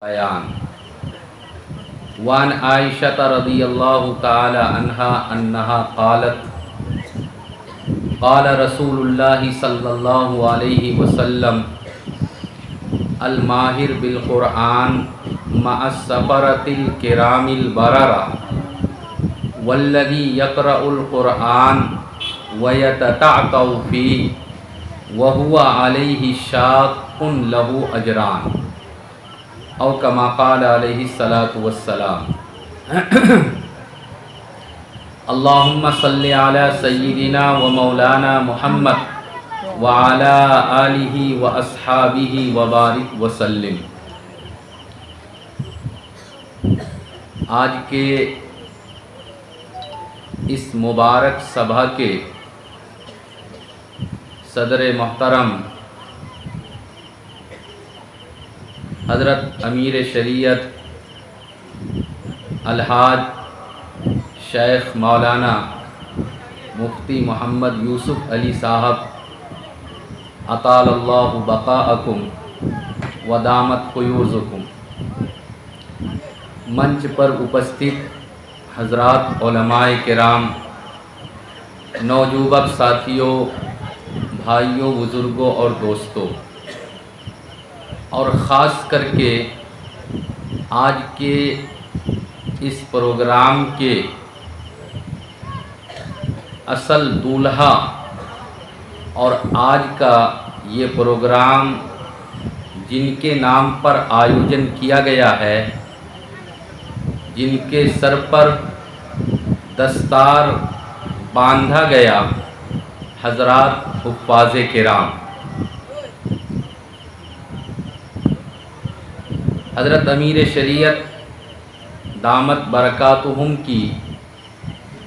बयान वान आयशा रज़ियल्लाहु ताला अन्हा अन्नहा क़ालत क़ाल रसूलुल्लाहि सल्लल्लाहु अलैहि वसल्लम अल माहिर बिल क़ुरआन मअस सफ़रतिल किरामिल बररा वल्लज़ी यक़रउल क़ुरआन व यततअतउ फ़ीहि व हुवा अलैहि शाक़्क़ुन लहू अजरान औ कमा क़ाल अलैहि सलातु वस्सलाम। अल्लाहुम्मा सल्लि अला सय्यिदिना व मौलाना मुहम्मद व अला आलिहि व अस्हाबिहि व बारिक व सल्लिम। आज के इस मुबारक सभा के सदर मोहतरम हज़रत अमीर शरीयत अलहाज शेख मौलाना मुफ्ती मोहम्मद यूसुफ अली साहब अतालल्लाहु बक़ाअकुम व दामत क़ुयूज़ुकुम, मंच पर उपस्थित हज़रात उलमाए किराम, नौजुवक साथियों, भाइयों, बुज़ुर्गों और दोस्तों, और ख़ास करके आज के इस प्रोग्राम के असल दूल्हा और आज का ये प्रोग्राम जिनके नाम पर आयोजन किया गया है, जिनके सर पर दस्तार बांधा गया, हज़रात हुफ़्फ़ाज़े किराम, हज़रत अमीर शरीयत दामत बरकातुहुम की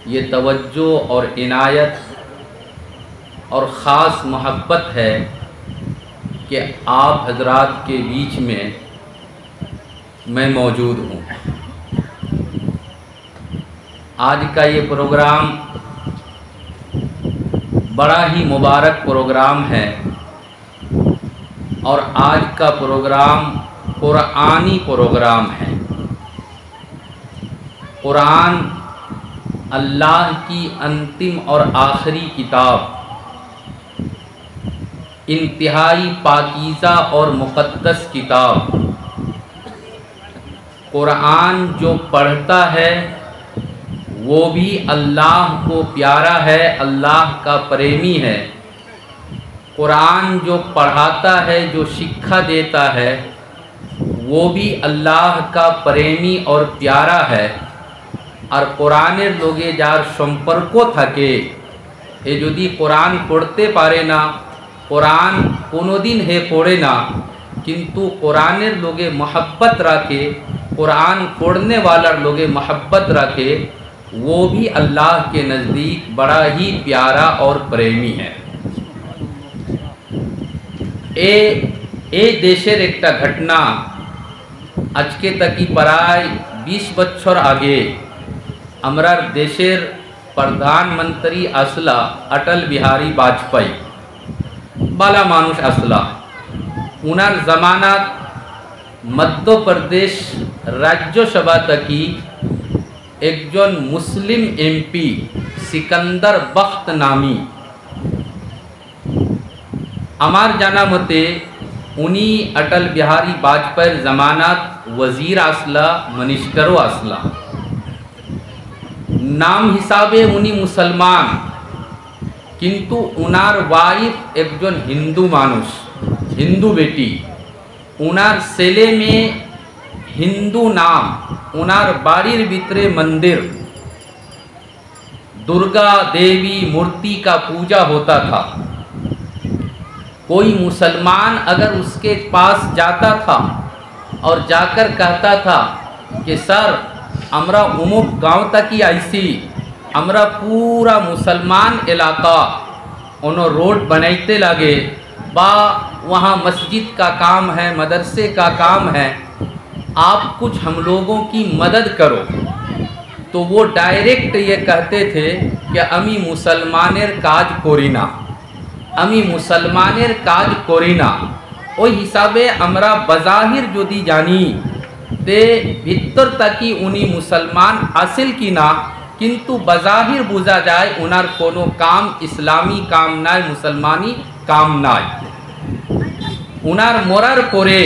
ये तवज्जो और इनायत और ख़ास मोहब्बत है कि आप हज़रात के बीच में मैं मौजूद हूँ। आज का ये प्रोग्राम बड़ा ही मुबारक प्रोग्राम है और आज का प्रोग्राम कुरानी प्रोग्राम है। कुरान अल्लाह की अंतिम और आखिरी किताब, इंतहाई पाकीज़ा और मुक़द्दस किताब। कुरान जो पढ़ता है वो भी अल्लाह को प्यारा है, अल्लाह का प्रेमी है। कुरान जो पढ़ाता है, जो शिक्षा देता है, वो भी अल्लाह का प्रेमी और प्यारा है। और कुरानेर लोगे जार सम्पर्क थाके ए यदि कुरान पढ़ते पारे ना, कुरान कोनो दिन हे पढ़े ना, किन्तु कुरानेर लोगे मोहब्बत रखे, कुरान पढ़ने वाला लोगे मोहब्बत रखे, वो भी अल्लाह के नज़दीक बड़ा ही प्यारा और प्रेमी है। ए देशेर एकटा घटना आज के तकी प्राय 20 बच्छर आगे आमरार देशेर प्रधानमंत्री आसला अटल बिहारी वाजपेयी, बाला मानुष आसला। उनार जमानात मध्य प्रदेश राज्यसभा तकी एकजन मुस्लिम एमपी सिकंदर बख्त नामी, आमार जाना मते उनी अटल बिहारी वाजपेयीर जमानात वजीर आसला, मिनिस्टरो आसला। नाम हिसाबे उनी मुसलमान, किन्तु उनार वाइफ एकजन हिंदू मानुष, हिंदू बेटी। उनार सेले में हिंदू नाम, उनार बाड़ीर भितरे मंदिर दुर्गा देवी मूर्ति का पूजा होता था। कोई मुसलमान अगर उसके पास जाता था और जाकर कहता था कि सर हमरा उमुक गाँव तक ही आईसी, हमरा पूरा मुसलमान इलाका उन्हों रोड बनाते लगे, बा वहाँ मस्जिद का काम है, मदरसे का काम है, आप कुछ हम लोगों की मदद करो। तो वो डायरेक्ट ये कहते थे कि अमी मुसलमानेर काज करी ना, अमी मुसलमानेर काज करी ना। ओई हिसाबे हमरा बजाहिर यदि जानी ते भितर तकी उनी मुसलमान हासिल की ना, किंतु बजाहिर बुझा जाए उनार कोनो काम इस्लामी काम नाय, मुसलमानी काम नाय। उनार मोरार परे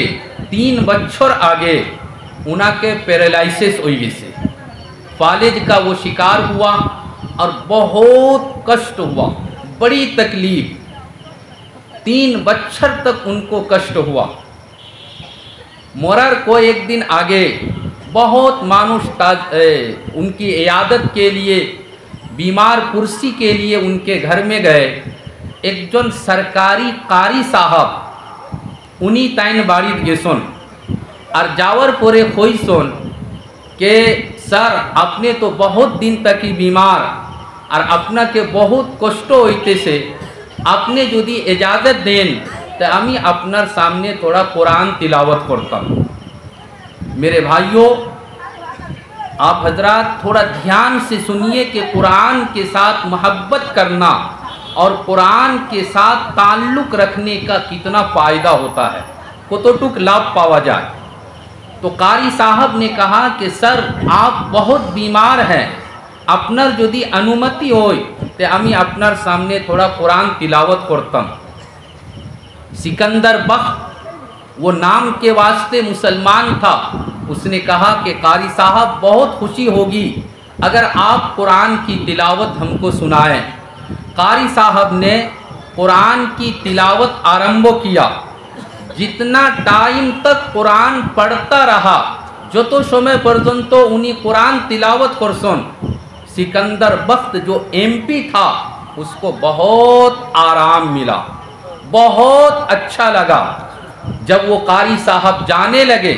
3 बच्चर आगे उनाके पैरालाइसिस हो गए, फालिज का वो शिकार हुआ और बहुत कष्ट हुआ, बड़ी तकलीफ, 3 बच्चर तक उनको कष्ट हुआ। मोरार को एक दिन आगे बहुत मानुष उनकी इयादत के लिए, बीमार कुर्सी के लिए उनके घर में गए। एक जन सरकारी कारी साहब उन्हीं ताइन बाड़ी गेसन और जावर परे खोईसन के सर अपने तो बहुत दिन तक ही बीमार और अपना के बहुत कष्ट होते से अपने यदि इजाज़त दें तो আমি আপনার सामने थोड़ा कुरान तिलावत करता हूँ। मेरे भाइयों, आप हजरात थोड़ा ध्यान से सुनिए कि कुरान के साथ मोहब्बत करना और कुरान के साथ ताल्लुक़ रखने का कितना फ़ायदा होता है, कतटुक लाभ पावा जाए। तो कारी साहब ने कहा कि सर आप बहुत बीमार हैं, अपनार यदि अनुमति हो तो আমি আপনার सामने थोड़ा कुरान तिलावत करता हूँ। सिकंदर बख्त वो नाम के वास्ते मुसलमान था, उसने कहा कि कारी साहब बहुत खुशी होगी अगर आप कुरान की तिलावत हमको सुनाएं। कारी साहब ने कुरान की तिलावत आरंभ किया। जितना टाइम तक कुरान पढ़ता रहा, जो तो समय पर्यंत उन्हीं कुरान तिलावत करसन, सिकंदर बख्त जो एमपी था उसको बहुत आराम मिला, बहुत अच्छा लगा। जब वो कारी साहब जाने लगे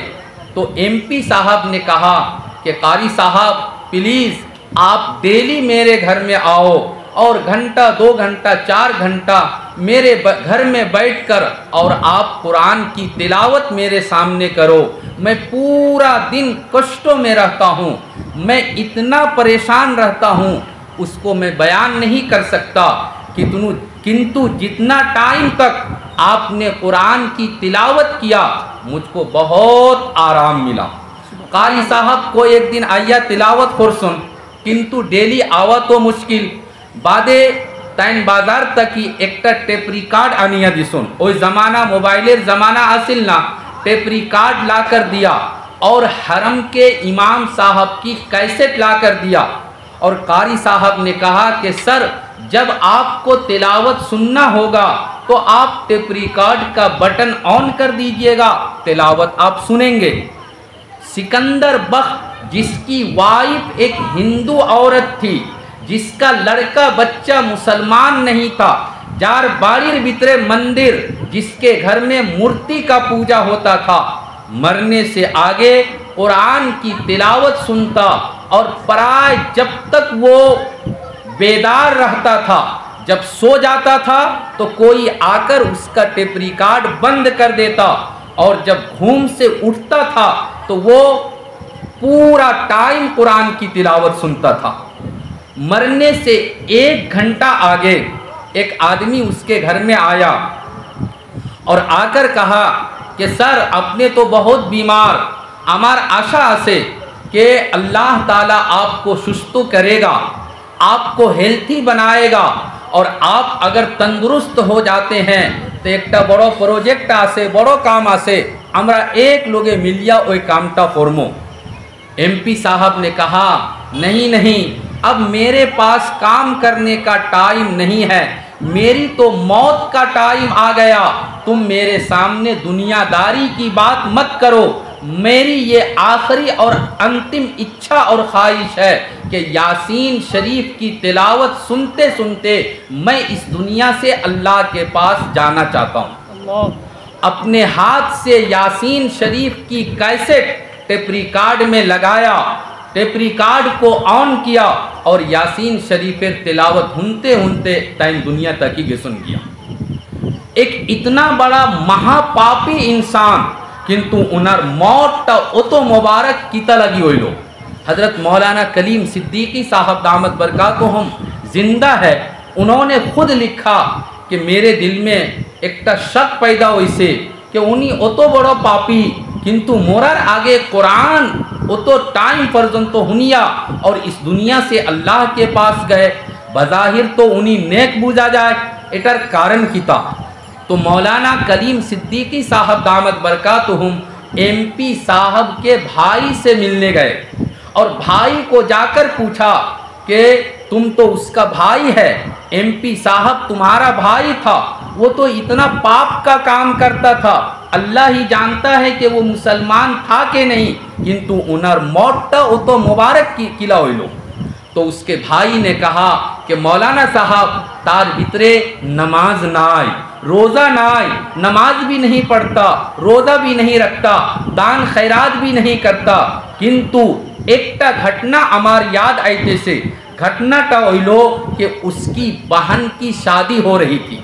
तो एमपी साहब ने कहा कि कारी साहब प्लीज़ आप डेली मेरे घर में आओ और घंटा 2 घंटा 4 घंटा मेरे घर में बैठकर और आप कुरान की तिलावत मेरे सामने करो। मैं पूरा दिन कष्टों में रहता हूँ, मैं इतना परेशान रहता हूँ उसको मैं बयान नहीं कर सकता, किंतु जितना टाइम तक आपने कुरान की तिलावत किया मुझको बहुत आराम मिला। कारी साहब को एक दिन आया तिलावत करसन, किंतु डेली आवा तो मुश्किल। बादे ताइन बाजार तक ही एक टेप रिकॉर्ड आनिया दिसन, ओई जमाना मोबाइलेर जमाना आसिल ना, टेप रिकॉर्ड ला कर दिया और हरम के इमाम साहब की कैसेट ला कर दिया। और कारी साहब ने कहा कि सर जब आपको तिलावत सुनना होगा तो आप टेप रिकॉर्ड का बटन ऑन कर दीजिएगा, तिलावत आप सुनेंगे। सिकंदर बख्त जिसकी वाइफ एक हिंदू औरत थी, जिसका लड़का बच्चा मुसलमान नहीं था, जार बाड़ीर भीतरे मंदिर, जिसके घर में मूर्ति का पूजा होता था, मरने से आगे कुरान की तिलावत सुनता और प्राय जब तक वो बेदार रहता था, जब सो जाता था तो कोई आकर उसका टेप रिकॉर्ड बंद कर देता और जब घूम से उठता था तो वो पूरा टाइम कुरान की तिलावत सुनता था। मरने से 1 घंटा आगे एक आदमी उसके घर में आया और आकर कहा कि सर अपने तो बहुत बीमार, हमार आशा आसे कि अल्लाह ताला आपको सुस्तो करेगा, आपको हेल्थी बनाएगा और आप अगर तंदुरुस्त हो जाते हैं तो एक बड़ो प्रोजेक्ट आसे, बड़ो काम आसे, हमरा एक लोगे मिलिया ओई कामटा फॉर्मो। एमपी साहब ने कहा नहीं नहीं, अब मेरे पास काम करने का टाइम नहीं है, मेरी तो मौत का टाइम आ गया, तुम मेरे सामने दुनियादारी की बात मत करो। मेरी ये आखिरी और अंतिम इच्छा और ख्वाहिश है कि यासीन शरीफ की तिलावत सुनते सुनते मैं इस दुनिया से अल्लाह के पास जाना चाहता हूँ। अपने हाथ से यासीन शरीफ की कैसेट टेप रिकॉर्ड में लगाया, टेप रिकॉर्ड को ऑन किया और यासीन शरीफेर तिलावत हुनते हुनते टाइम दुनिया तक ही गेसन किया। एक इतना बड़ा महापापी इंसान, किंतु उनार मौतटा अतो मुबारक किता लगी होइलो। हजरत मौलाना कलीम सिद्दीकी साहब दामत बरकातुहुम जिंदा है, उन्होंने खुद लिखा कि मेरे दिल में एक शक पैदा होइसे कि उन्हीं अतो बड़ो पापी किंतु मोरार आगे कुरान वो तो टाइम पर्यंत हुनिया और इस दुनिया से अल्लाह के पास गए बज़ाहिर तो उन्हीं नेक बुझा जाए एटार कारण किता। तो मौलाना कलीम सिद्दीकी साहब दामत बरकातुहुम MP साहब के भाई से मिलने गए और भाई को जाकर पूछा कि तुम तो उसका भाई है, MP साहब तुम्हारा भाई था, वो तो इतना पाप का काम करता था, अल्लाह ही जानता है कि वो मुसलमान था कि नहीं, किंतु उनर मौत वो तो मुबारक की किला होइलो। तो उसके भाई ने कहा कि मौलाना साहब तार भितरे नमाज नाय, रोज़ा नाय, नमाज भी नहीं पढ़ता, रोज़ा भी नहीं रखता, दान खैरात भी नहीं करता, किंतु एकटा घटना हमार याद आते से घटनाटा होइलो कि उसकी बहन की शादी हो रही थी।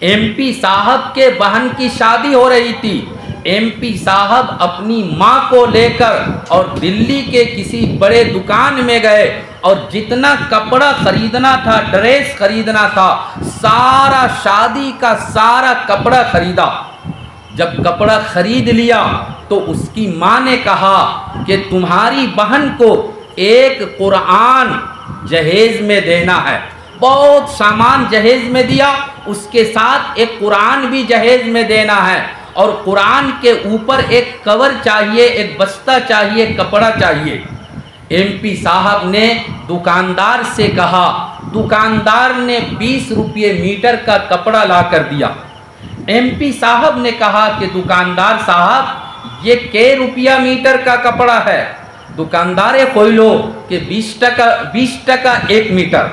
MP साहब के बहन की शादी हो रही थी। MP साहब अपनी माँ को लेकर और दिल्ली के किसी बड़े दुकान में गए और जितना कपड़ा खरीदना था, ड्रेस खरीदना था, सारा शादी का सारा कपड़ा खरीदा। जब कपड़ा खरीद लिया तो उसकी माँ ने कहा कि तुम्हारी बहन को एक कुरान जहेज में देना है। बहुत सामान जहेज में दिया, उसके साथ एक कुरान भी जहेज में देना है और कुरान के ऊपर एक कवर चाहिए, एक बस्ता चाहिए, कपड़ा चाहिए। MP साहब ने दुकानदार से कहा, दुकानदार ने 20 रुपये मीटर का कपड़ा ला कर दिया। MP साहब ने कहा कि दुकानदार साहब ये के रुपया मीटर का कपड़ा है? दुकानदार कोइलो कि 20 टका 1 मीटर,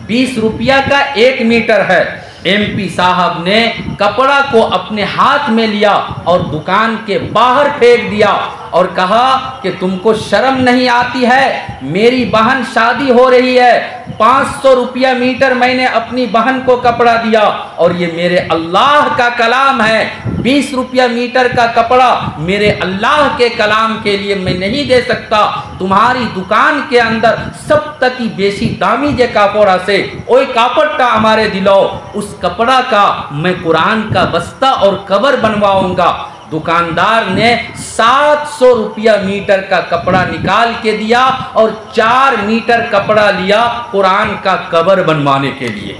20 रुपया का 1 मीटर है। MP साहब ने कपड़ा को अपने हाथ में लिया और दुकान के बाहर फेंक दिया और कहा कि तुमको शर्म नहीं आती है, मेरी बहन शादी हो रही है, 500 रुपया मीटर मैंने अपनी बहन को कपड़ा दिया और ये मेरे अल्लाह का कलाम है। 20 रुपया मीटर का कपड़ा मेरे अल्लाह के कलाम के लिए मैं नहीं दे सकता। तुम्हारी दुकान के अंदर सब तक बेसी दामी जे कापड़ा से ओई कापड़टा हमारे दिलाओ, उस कपड़ा का मैं कुरान का बस्ता और कवर बनवाऊंगा। दुकानदार ने 700 रुपया मीटर का कपड़ा निकाल के दिया और 4 मीटर कपड़ा लिया कुरान का कवर बनवाने के लिए।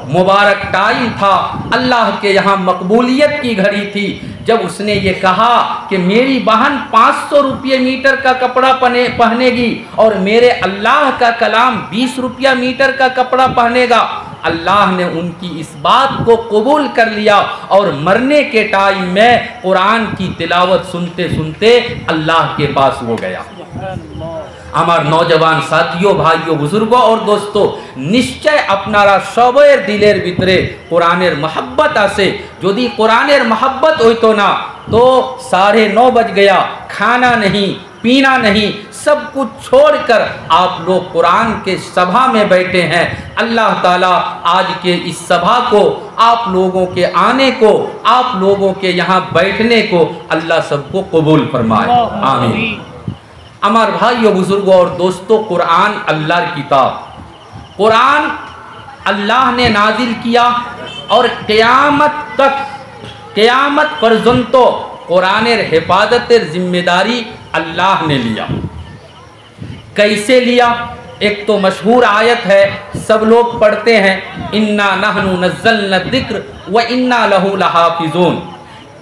मुबारक टाइम था, अल्लाह के यहाँ मकबूलियत की घड़ी थी। जब उसने ये कहा कि मेरी बहन 500 रुपये मीटर का कपड़ा पहनेगी और मेरे अल्लाह का कलाम 20 रुपया मीटर का कपड़ा पहनेगा, अल्लाह ने उनकी इस बात को कबूल कर लिया और मरने के टाइम में कुरान की तिलावत सुनते सुनते अल्लाह के पास वो गया। আমার नौजवान साथियों, भाइयों, बुजुर्गों और दोस्तों, निश्चय अपनारा सबर दिलेर भितरे कुरानेर मोहब्बत आसे। यदि कुरानेर मोहब्बत होइतो ना तो 9:30 बज गया, खाना नहीं, पीना नहीं, सब कुछ छोड़कर आप लोग कुरान के सभा में बैठे हैं। अल्लाह ताला आज के इस सभा को, आप लोगों के आने को, आप लोगों के यहाँ बैठने को अल्लाह सबको कबूल फरमाए, आमीन। अमर भाइयों, बुजुर्गों और दोस्तों, कुरान अल्लाहर किताब, कुरान अल्लाह ने नाजिल किया और क़यामत तक, क़यामत पर्यंत कुरानेर हिफाजतेर जिम्मेदारी अल्लाह ने लिया। कैसे लिया? एक तो मशहूर आयत है, सब लोग पढ़ते हैं, इन्ना नहनु नज़्ज़लना ज़िक्र व इन्ना लहू लहाफ़िज़ून।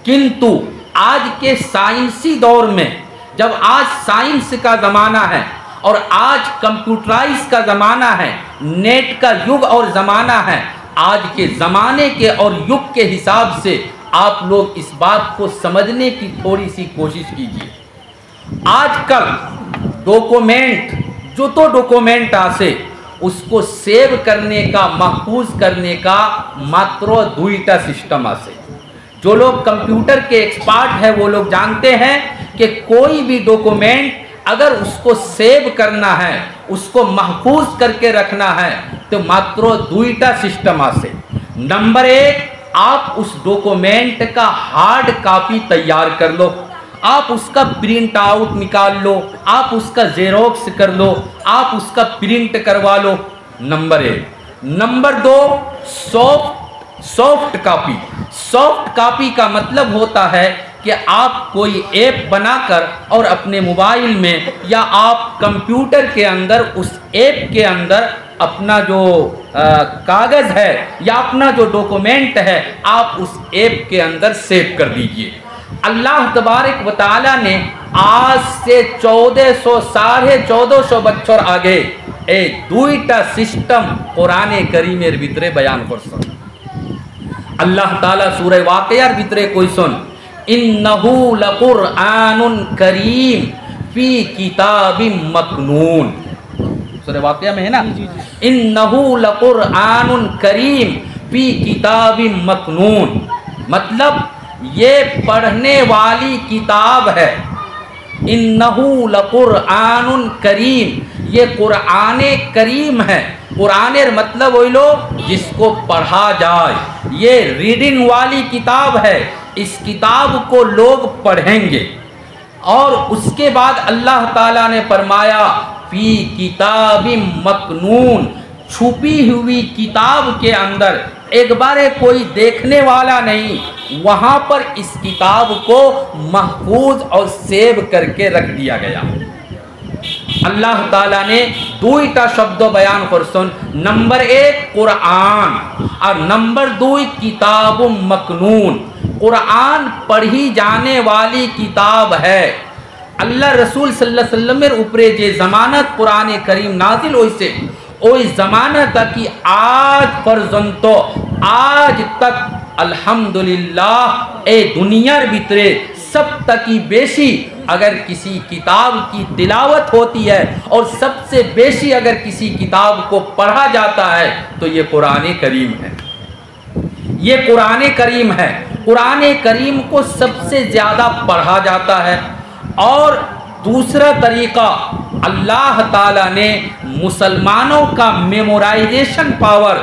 किंतु आज के साइंसी दौर में, जब आज साइंस का ज़माना है और आज कंप्यूटराइज का ज़माना है, नेट का युग और ज़माना है, आज के ज़माने के और युग के हिसाब से आप लोग इस बात को समझने की थोड़ी सी कोशिश कीजिए। आजकल डॉक्यूमेंट, जो तो डॉक्यूमेंट आसे उसको सेव करने का, महफूज करने का मात्र 2टा सिस्टम आसे। जो लोग कंप्यूटर के एक्सपर्ट हैं वो लोग जानते हैं कि कोई भी डॉक्यूमेंट अगर उसको सेव करना है, उसको महफूज करके रखना है, तो मात्र 2टा सिस्टम आसे। नंबर 1, आप उस डॉक्यूमेंट का हार्ड कॉपी तैयार कर लो, आप उसका प्रिंट आउट निकाल लो, आप उसका जेरोक्स कर लो, आप उसका प्रिंट करवा लो, number 1। Number 2, soft copy. Soft copy का मतलब होता है कि आप कोई ऐप बनाकर और अपने मोबाइल में या आप कंप्यूटर के अंदर उस ऐप के अंदर अपना जो कागज़ है या अपना जो डॉक्यूमेंट है आप उस ऐप के अंदर सेव कर दीजिए। अल्लाह तबारक व तआला ने आज से 1400 साढ़े 1400 बच्चों आगे ए दुईटा सिस्टम कुराने करीमेर भितरे बयान करछन। अल्लाह ताला सूरह वाक़ियार भितरे कइछन इन्नहु लकुरआनुन करीम फी किताबिम मकनून। सूरह वाक़िया में है ना, इन्नहु लकुरआनुन करीम फी किताबिम मकनून, मतलब ये पढ़ने वाली किताब है। इन्नहु लकुरआनुन करीम, ये कुराने करीम है। कुरानेर मतलब वही लोग जिसको पढ़ा जाए, ये रीडिंग वाली किताब है। इस किताब को लोग पढ़ेंगे। और उसके बाद अल्लाह ताला ने फरमाया फी किताबिम मकनून, छुपी हुई किताब के अंदर, एक बार कोई देखने वाला नहीं, वहाँ पर इस किताब को महफूज और सेव करके रख दिया गया। अल्लाह ताला ने दुईटा शब्द बयान करसन, नंबर 1 कुरान और नंबर 2 किताब मकनून। कुरान पढ़ी जाने वाली किताब है। अल्लाह रसूल सल्लल्लाहु अलैहि वसल्लम ऊपरे जे जमानत कुरान करीम नाजिल होइसे ओई जमानत की आज पर्यंत आज तक अल्हम्दुलिल्लाह ए दुनियार भितरे सब तकी बेशी अगर किसी किताब की तिलावत होती है और सबसे बेशी अगर किसी किताब को पढ़ा जाता है तो ये कुरान करीम है। ये कुरान करीम है। कुरान करीम को सबसे ज़्यादा पढ़ा जाता है। और दूसरा तरीका, अल्लाह ताला ने मुसलमानों का मेमोराइजेशन पावर,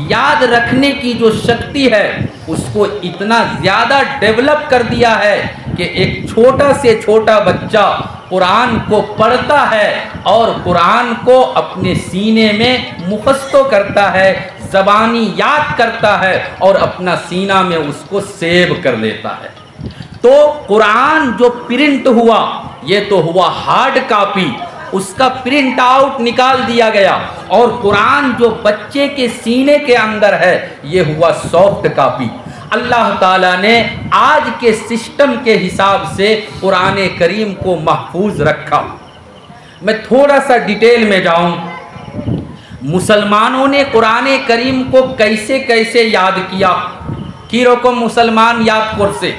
याद रखने की जो शक्ति है, उसको इतना ज़्यादा डेवलप कर दिया है कि एक छोटा से छोटा बच्चा कुरान को पढ़ता है और कुरान को अपने सीने में मुखस्तो करता है, ज़बानी याद करता है और अपना सीना में उसको सेव कर लेता है। तो कुरान जो प्रिंट हुआ ये तो हुआ हार्ड कॉपी, उसका प्रिंट आउट निकाल दिया गया। और कुरान जो बच्चे के सीने के अंदर है ये हुआ सॉफ्ट कॉपी। अल्लाह ताला ने आज के सिस्टम के हिसाब से कुरान करीम को महफूज रखा। मैं थोड़ा सा डिटेल में जाऊं, मुसलमानों ने कुरान करीम को कैसे कैसे याद किया, की रकम मुसलमान याद कर से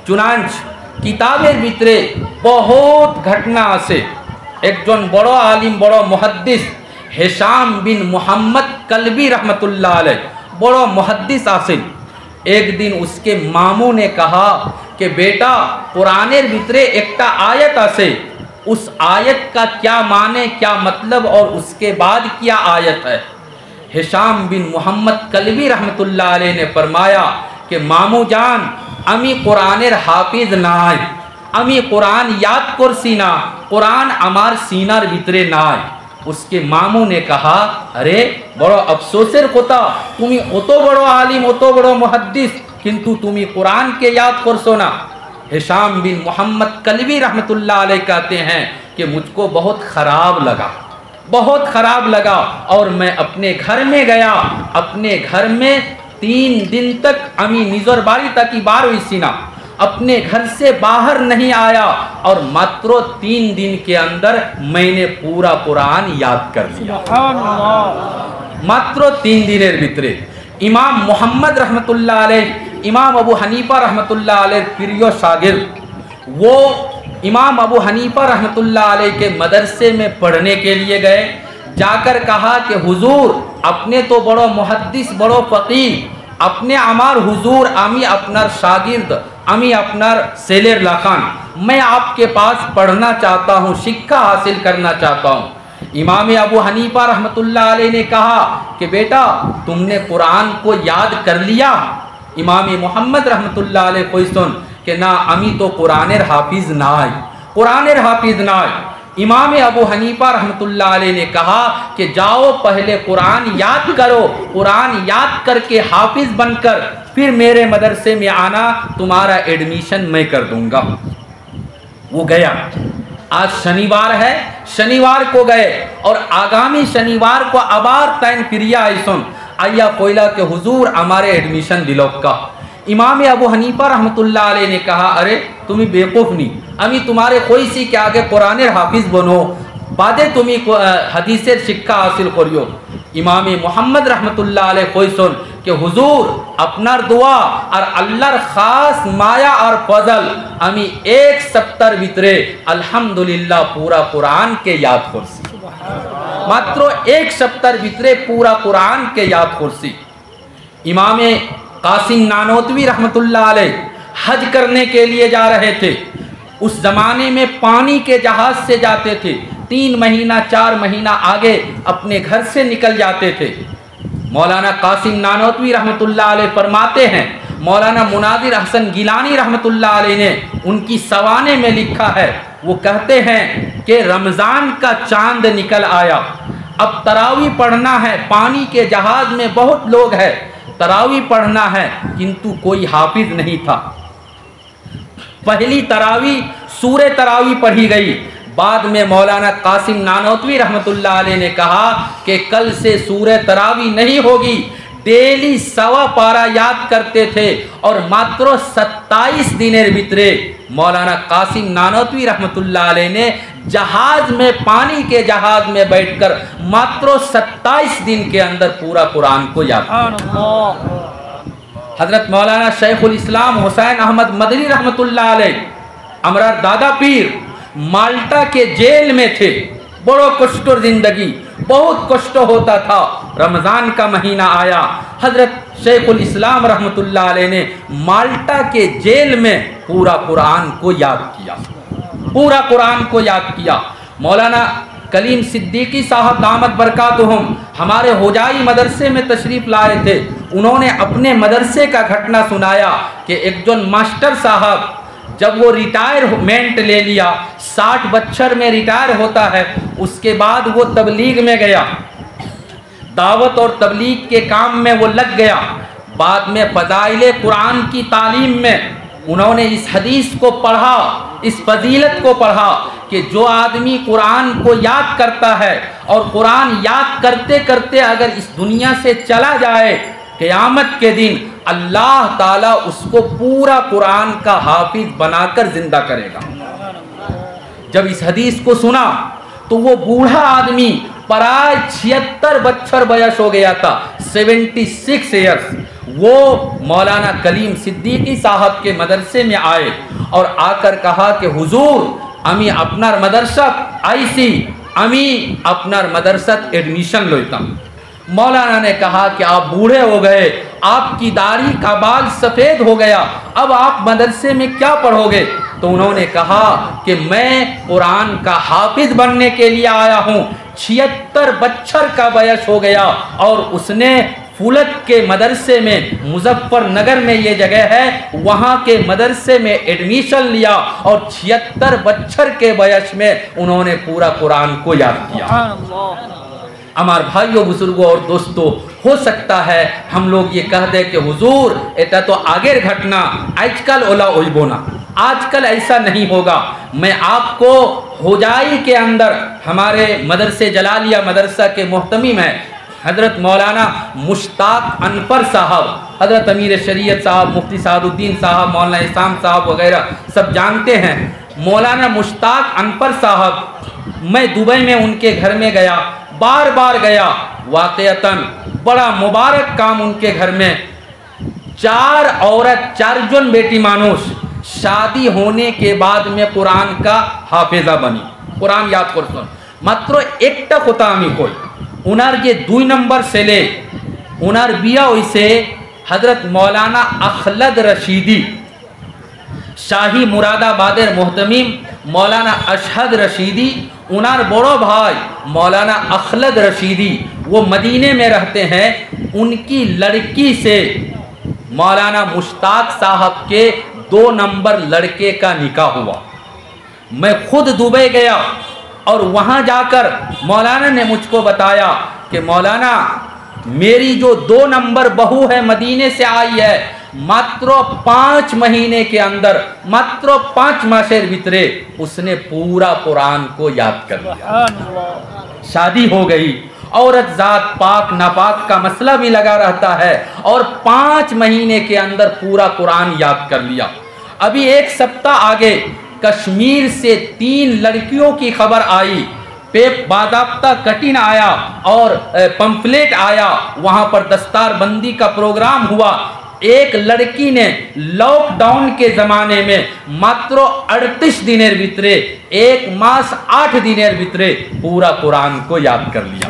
चुनांच किताबेर भितरे बहुत घटना आसे। एक जन बड़ो आलिम बड़ो मुहद्दिस हिशाम बिन मोहम्मद कल्बी रहमतुल्लाह अलैह बड़ो मुहद्दिस आसिल। एक दिन उसके मामू ने कहा कि बेटा कुरानेर भितरे एकटा आयत आसे, उस आयत का क्या माने, क्या मतलब और उसके बाद क्या आयत है। हिशाम बिन मोहम्मद कल्बी रहमतुल्लाह अलैह ने फरमाया कि मामू जान अमी कुरानेर हाफिज नाय, अमी कुरान याद करसी ना, कुरान आमार सीनार भितरे नाय। उसके मामू ने कहा अरे बड़ो अफसोसेर कथा, तुमी अतो बड़ो आलिम अतो बड़ो मुहद्दिस किंतु तुमी कुरान के याद करसो ना। हिशाम बिन मोहम्मद कल्बी रहमतुल्लाह अलैह कहते हैं कि मुझको बहुत ख़राब लगा, बहुत ख़राब लगा और मैं अपने घर में गया। अपने घर में 3 दिन तक अमी निजर बारी तक ही बार हुई सीना, अपने घर से बाहर नहीं आया और मात्र 3 दिन के अंदर मैंने पूरा कुरान याद कर लिया। मात्र 3 दिनेर भितरे। इमाम मोहम्मद रहमतुल्लाह अलैह, इमाम अबू हनीफा रहमतुल्लाह अलैह प्रिय शागिर्द, वो इमाम अबू हनीफा रहमतुल्लाह अलैह के मदरसे में पढ़ने के लिए गए। जाकर कहा कि हुजूर अपने तो बड़ो मुहद्दिस बड़ो फ़कीह, अपने आमार हुजूर आमी अपनार शागिर्द, आमी अपनार सेलेर लाखान, मैं आपके पास पढ़ना चाहता हूँ, शिक्षा हासिल करना चाहता हूँ। इमाम अबू हनीफा रहमतुल्लाह अलैह ने कहा कि बेटा तुमने कुरान को याद कर लिया। इमाम मोहम्मद रहमतुल्लाह अलैह कोई सुन कि ना अमी तो कुरानेर हाफिज नाय, कुरानेर हाफिज नाय। इमाम अबू हनीफा रहमतुल्लाह अलैह ने कहा कि जाओ पहले कुरान याद करो, कुरान याद करके हाफिज बनकर फिर मेरे मदरसे में आना, तुम्हारा एडमिशन मैं कर दूंगा। वो गया। आज शनिवार है, शनिवार को गए और आगामी शनिवार को आबार तैन फिरिया आइसुन आया कोयला के हुजूर हमारे एडमिशन दिलो का। इमाम अबू हनीफा रहमतुल्लाह अलैह ने कहा, अरे तुम्हें बेवकूफ़ नहीं, अभी तुम्हारे कोई सी के आगे कुरानेर हाफिज बनो, बादे तुम्हें हदीसेर शिक्षा हासिल करियो। इमाम मोहम्मद रहमतुल्लाह अलैह कोई सुन कि हुजूर अपनार दुआ और अल्लाहर खास माया और फजल अमी एक सप्ताह भीतरे अल्हम्दुलिल्लाह पूरा कुरान के याद करसी, मात्र एक सप्ताह भीतरे पूरा कुरान के याद करसी। इमाम कासिम नानोतवी रहमतुल्लाह अलैह हज करने के लिए जा रहे थे। उस जमाने में पानी के जहाज से जाते थे, 3 महीना 4 महीना आगे अपने घर से निकल जाते थे। मौलाना कासिम नानोतवी रहमतुल्लाह अलैह फरमाते हैं, मौलाना मुनादिर हसन गिलानी रहमतुल्लाह अलैह ने उनकी सवाने में लिखा है, वो कहते हैं कि रमज़ान का चांद निकल आया, अब तरावी पढ़ना है, पानी के जहाज में बहुत लोग हैं, तरावी पढ़ना है, किंतु कोई हाफिज नहीं था। पहली तरावी सूरे तरावी पढ़ी गई। बाद में मौलाना कासिम नानोतवी रहमतुल्लाह अलैह ने कहा कि कल से सूरे तरावी नहीं होगी, डेली 1.25 पारा याद करते थे और मात्र 27 दिनेर भीतरे मौलाना कासिम नानोतवी रहमतुल्लाह अलैह ने जहाज में, पानी के जहाज में बैठकर मात्र 27 दिन के अंदर पूरा कुरान को याद किया। हजरत मौलाना शेखुल इस्लाम हुसैन अहमद मदनी रहमतुल्लाह अलैह हमारा दादा पीर माल्टा के जेल में थे। बड़ो कष्ट जिंदगी, बहुत कष्ट होता था। रमज़ान का महीना आया, हजरत शेखुल इस्लाम रहमतुल्लाह अलैह ने माल्टा के जेल में पूरा कुरान को याद किया, पूरा कुरान को याद किया। मौलाना कलीम सिद्दीकी साहब दामत बरकातुहुम हमारे होजाई मदरसे में तशरीफ़ लाए थे। उन्होंने अपने मदरसे का घटना सुनाया कि एक जन मास्टर साहब जब वो रिटायरमेंट ले लिया, 60 बच्चर में रिटायर होता है, उसके बाद वो तबलीग में गया, दावत और तबलीग के काम में वो लग गया। बाद में फ़ज़ाइल कुरान की तालीम में उन्होंने इस हदीस को पढ़ा, इस फजीलत को पढ़ा कि जो आदमी कुरान को याद करता है और कुरान याद करते करते अगर इस दुनिया से चला जाए, क़यामत के दिन अल्लाह ताला उसको पूरा कुरान का हाफिज बनाकर जिंदा करेगा। जब इस हदीस को सुना तो वो बूढ़ा आदमी प्राय 76 बच्चर बयस हो गया था, 76 ईयर्स। वो मौलाना कलीम सिद्दीकी साहब के मदरसे में आए और आकर कहा कि हुजूर अमी अपनार मदरसा आईसी, अमी अपनार मदरसा एडमिशन लोता। मौलाना ने कहा कि आप बूढ़े हो गए, आपकी दाढ़ी का बाल सफ़ेद हो गया, अब आप मदरसे में क्या पढ़ोगे? तो उन्होंने कहा कि मैं कुरान का हाफिज बनने के लिए आया हूँ। 76 बच्चर का बयस हो गया और उसने फुलत के मदरसे में, मुजफ्फरनगर में ये जगह है, वहाँ के मदरसे में एडमिशन लिया और 76 बच्चर के बयस में उन्होंने पूरा कुरान को याद किया। हमार भाइयों, बुजुर्गों और दोस्तों, हो सकता है हम लोग ये कह दें कि हुजूर एटा तो आगे घटना, आजकल ओला ओइबोना, आजकल ऐसा नहीं होगा। मैं आपको होजाई के अंदर हमारे मदरसे जलालिया मदरसा के मोहतमीम है हज़रत मौलाना मुश्ताक अनवर साहब, हज़रत अमीर शरीयत साहब, मुफ्ती सादुद्दीन साहब, मौलाना इस्लाम साहब वगैरह सब जानते हैं। मौलाना मुश्ताक अनवर साहब, मैं दुबई में उनके घर में गया, बार बार गया, वाक़यतन बड़ा मुबारक काम उनके घर में। 4 औरत 4 जन बेटी मानुष शादी होने के बाद में कुरान का हाफिजा बनी, कुरान याद कर सुन। मात्र एकटा कोता आमी कोई उनार जे 2 नंबर सेले उनार बिया होइसे हजरत मौलाना अखलद रशीदी, शाही मुरादाबादेर मोहतमीम मौलाना अशहद रशीदी, उनार बड़ो भाई मौलाना अखलद रशीदी, वो मदीने में रहते हैं। उनकी लड़की से मौलाना मुश्ताक साहब के 2 नंबर लड़के का निकाह हुआ। मैं खुद दुबई गया, और वहाँ जाकर मौलाना ने मुझको बताया कि मौलाना मेरी जो 2 नंबर बहू है मदीने से आई है, मात्र 5 महीने के अंदर, मात्र 5 मासेर भीतरे उसने पूरा कुरान को याद कर लिया। शादी हो गई, औरत जात पाक नापाक का मसला भी लगा रहता है और 5 महीने के अंदर पूरा कुरान याद कर लिया। अभी 1 सप्ताह आगे कश्मीर से 3 लड़कियों की खबर आई, बाज़ाब्ता कटिंग आया और पंफलेट आया, वहां पर दस्तारबंदी का प्रोग्राम हुआ। एक लड़की ने लॉकडाउन के ज़माने में मात्र 38 दिनेर भीतरे, 1 मास 8 दिनेर भीतरे पूरा कुरान को याद कर लिया।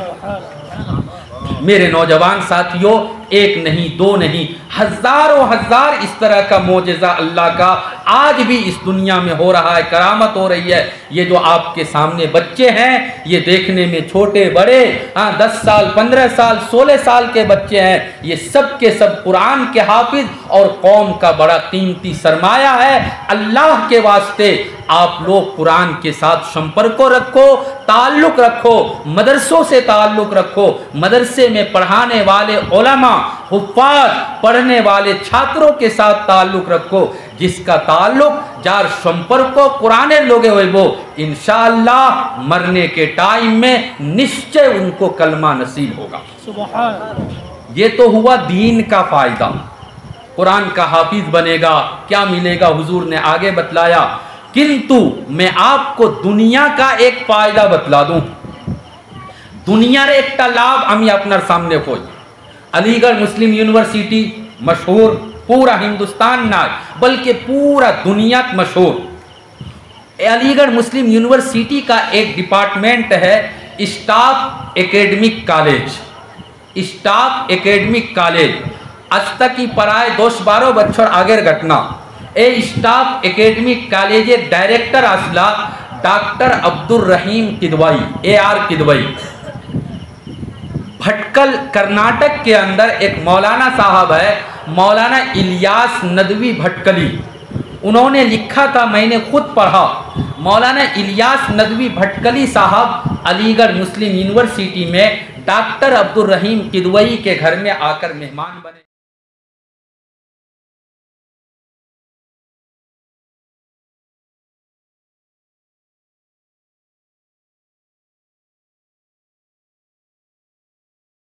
मेरे नौजवान साथियों, 1 नहीं 2 नहीं, हज़ारों हज़ार इस तरह का मोजेज़ा अल्लाह का आज भी इस दुनिया में हो रहा है, करामत हो रही है। ये जो आपके सामने बच्चे हैं, ये देखने में छोटे बड़े, 10 साल 15 साल 16 साल के बच्चे हैं, ये सब के सब कुरान के हाफिज और कौम का बड़ा कीमती सरमाया है। अल्लाह के वास्ते आप लोग कुरान के साथ संपर्क रखो, ताल्लुक़ रखो, मदरसों से ताल्लुक़ रखो, मदरसे में पढ़ाने वाले उलमा हुफ्फाज, पढ़ने वाले छात्रों के साथ ताल्लुक़ रखो। जिसका ताल्लुक़ जार संपर्क कुराने लोगे हुए वो इंशाअल्लाह मरने के टाइम में निश्चय उनको कलमा नसीब होगा। ये तो हुआ दीन का फ़ायदा, कुरान का हाफिज बनेगा, क्या मिलेगा हुजूर ने आगे बतलाया। किंतु मैं आपको दुनिया का एक फ़ायदा बतला दूं। दुनियार एक लाभ আমি আপনার सामने खोज। अलीगढ़ मुस्लिम यूनिवर्सिटी मशहूर, पूरा हिंदुस्तान ना बल्कि पूरा दुनिया मशहूर। अलीगढ़ मुस्लिम यूनिवर्सिटी का एक डिपार्टमेंट है staff academic college. Staff academic college आज तक की प्राय 10-12 बच्चर आगे घटना। ए स्टाफ एकेडमिक कॉलेजेर डायरेक्टर आसला डॉक्टर अब्दुर रहीम किदवाई, AR किदवाई। भटकल कर्नाटक के अंदर एक मौलाना साहब है, मौलाना इलियास नदवी भटकली। उन्होंने लिखा था, मैंने खुद पढ़ा। मौलाना इलियास नदवी भटकली साहब अलीगढ़ मुस्लिम यूनिवर्सिटी में डॉक्टर अब्दुर रहीम किदवई के घर में आकर मेहमान बने।